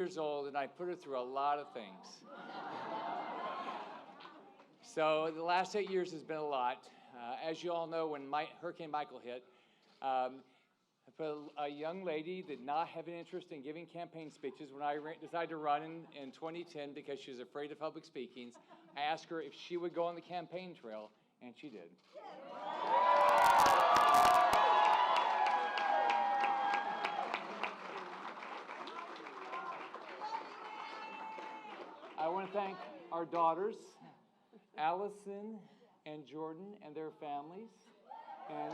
years old, and I put her through a lot of things. So the last 8 years has been a lot. As you all know, when Hurricane Michael hit, a young lady did not have an interest in giving campaign speeches. When I decided to run in 2010 because she was afraid of public speaking, I asked her if she would go on the campaign trail, and she did. I want to thank our daughters, Allison and Jordan and their families, and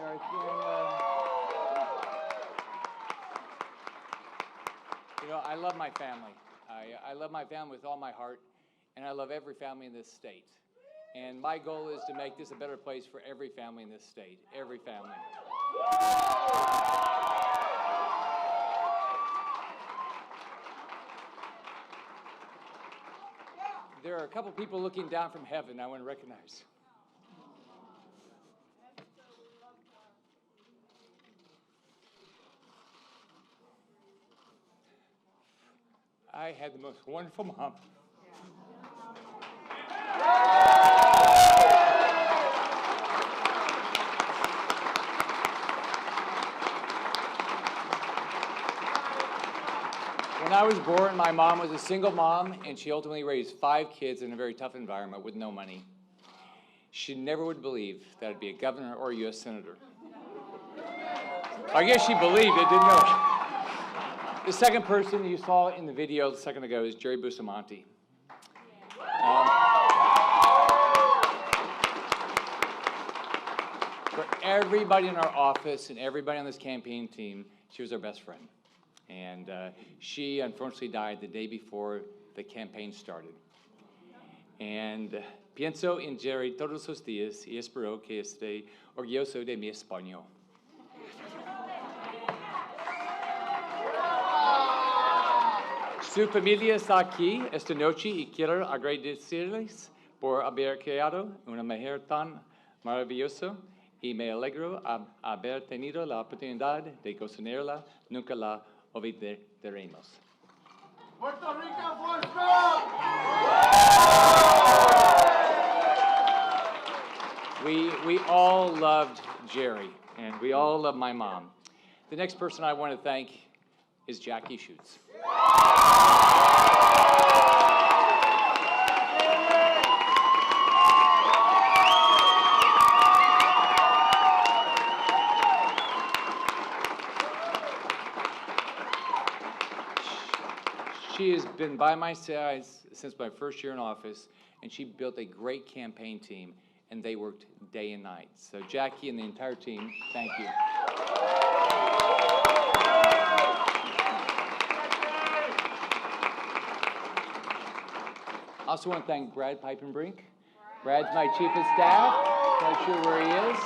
I love my family. I love my family with all my heart, and I love every family in this state. And my goal is to make this a better place for every family in this state, every family. There are a couple people looking down from heaven I want to recognize. I had the most wonderful mom. When I was born, my mom was a single mom, and she ultimately raised 5 kids in a very tough environment with no money. She never would believe that I'd be a governor or a U.S. senator. I guess she believed it, didn't know it. The second person you saw in the video a second ago is Jerry Bustamante. For everybody in our office and everybody on this campaign team, she was our best friend. And she unfortunately died the day before the campaign started. And pienso en Jerry todos los días y espero que esté orgulloso de mi español. Su familia está aquí esta noche y quiero agradecerles por haber creado una mujer tan maravillosa y me alegro haber tenido la oportunidad de conocerla. Nunca la olvidaremos. Puerto Rico for strong! We all loved Jerry, and we all love my mom. The next person I want to thank is Jackie Schutz. She has been by my side since my first year in office, and she built a great campaign team, and they worked day and night. So Jackie and the entire team, thank you. I also want to thank Brad Pipenbrink. Brad's my chief of staff. Not sure where he is.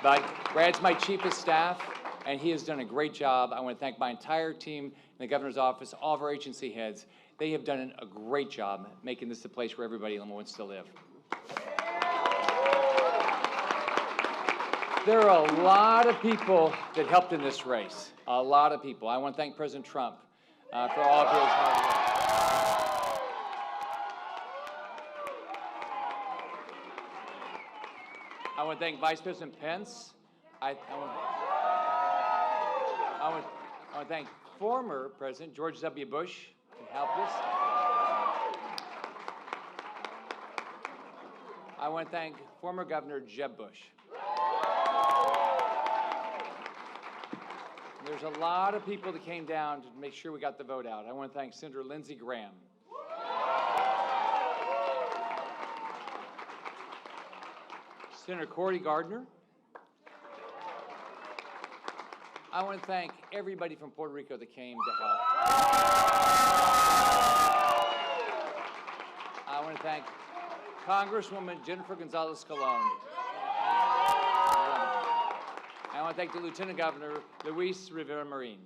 But Brad's my chief of staff, and he has done a great job. I want to thank my entire team in the governor's office, all of our agency heads. They have done a great job making this a place where everybody in Loma wants to live. There are a lot of people that helped in this race, a lot of people. I want to thank President Trump for all of his hard work. I want to thank Vice President Pence. I want to thank former President George W. Bush who helped us. I want to thank former Governor Jeb Bush. There's a lot of people that came down to make sure we got the vote out. I want to thank Senator Lindsey Graham. Senator Cory Gardner. I want to thank everybody from Puerto Rico that came to help. I want to thank Congresswoman Jennifer Gonzalez Colon. I want to thank the Lieutenant Governor, Luis Rivera Marin.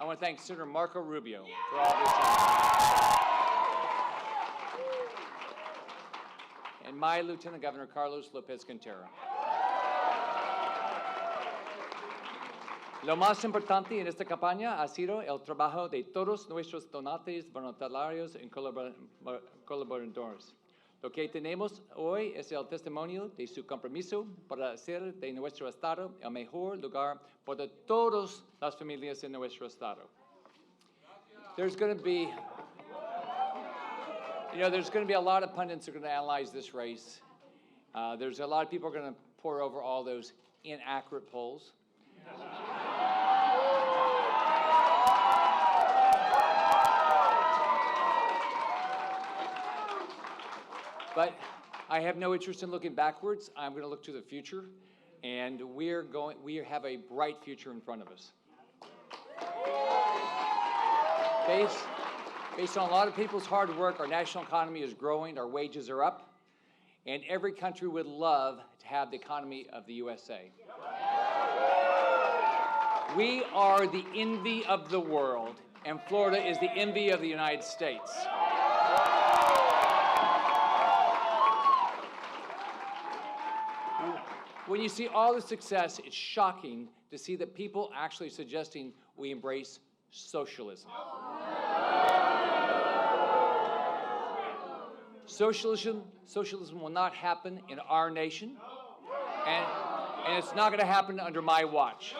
I want to thank Senator Marco Rubio for all this time. And my Lieutenant Governor, Carlos Lopez Quintero. Lo más importante en esta campaña ha sido el trabajo de todos nuestros donantes, voluntarios y colaboradores. Lo que tenemos hoy es el testimonio de su compromiso para hacer de nuestro estado el mejor lugar para todas las familias en nuestro estado. There's going to be, there's going to be a lot of pundits who are going to analyze this race. There's a lot of people who are going to pour over all those inaccurate polls. But I have no interest in looking backwards. I'm going to look to the future, and we have a bright future in front of us. Based on a lot of people's hard work, our national economy is growing, our wages are up, and every country would love to have the economy of the USA. We are the envy of the world, and Florida is the envy of the United States. When you see all the success, it's shocking to see that people actually suggesting we embrace socialism. Socialism will not happen in our nation, and it's not going to happen under my watch.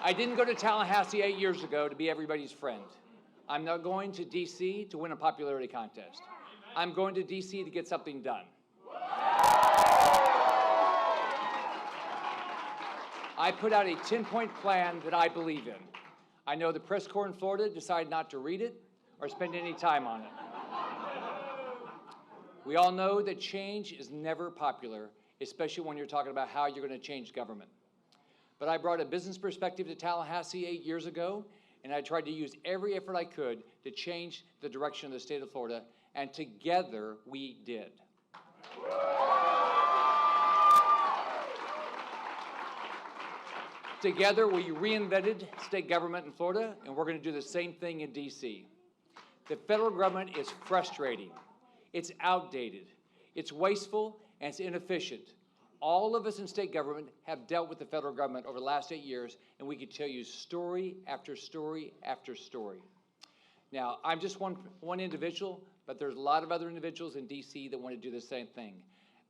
I didn't go to Tallahassee 8 years ago to be everybody's friend. I'm not going to D.C. to win a popularity contest. I'm going to D.C. to get something done. I put out a 10-point plan that I believe in. I know the press corps in Florida decided not to read it or spend any time on it. We all know that change is never popular, especially when you're talking about how you're going to change government. But I brought a business perspective to Tallahassee 8 years ago, and I tried to use every effort I could to change the direction of the state of Florida, and together we did. Together we reinvented state government in Florida, and we're going to do the same thing in D.C. The federal government is frustrating. It's outdated. It's wasteful, and it's inefficient. All of us in state government have dealt with the federal government over the last 8 years, and we could tell you story after story after story. Now, I'm just one individual, but there's a lot of other individuals in D.C. that want to do the same thing.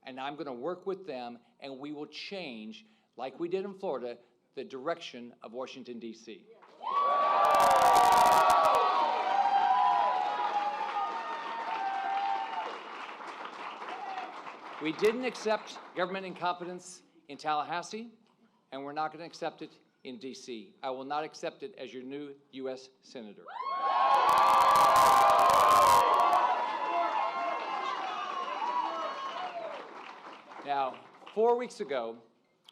And I'm going to work with them, and we will change, like we did in Florida, the direction of Washington, D.C. We didn't accept government incompetence in Tallahassee, and we're not going to accept it in D.C. I will not accept it as your new U.S. Senator. Now, 4 weeks ago,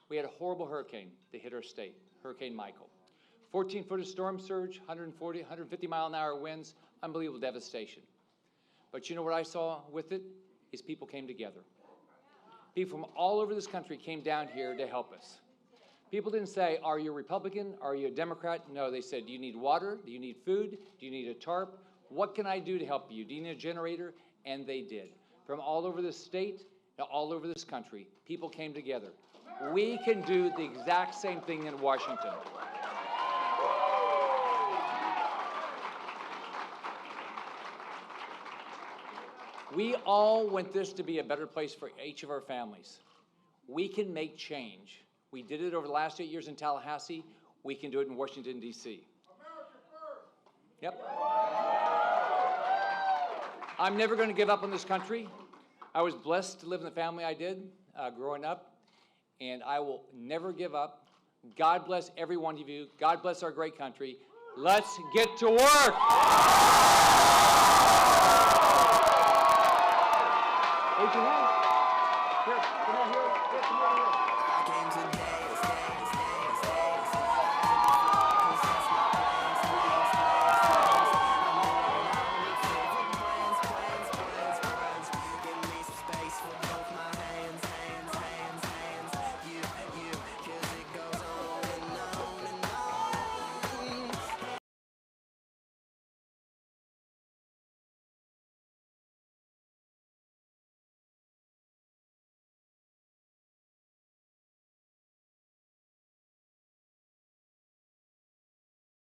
we had a horrible hurricane that hit our state, Hurricane Michael. 14-foot storm surge, 140, 150-mile-an-hour winds, unbelievable devastation. But you know what I saw with it? Is people came together. People from all over this country came down here to help us. People didn't say, are you a Republican? Are you a Democrat? No, they said, do you need water? Do you need food? Do you need a tarp? What can I do to help you? Do you need a generator? And they did. From all over the state to all over this country, people came together. We can do the exact same thing in Washington. We all want this to be a better place for each of our families. We can make change. We did it over the last 8 years in Tallahassee. We can do it in Washington, D.C. Yep. I'm never going to give up on this country. I was blessed to live in the family I did growing up, and I will never give up. God bless every one of you. God bless our great country. Let's get to work. Hey, come on. Here, come on here. Here, come on here.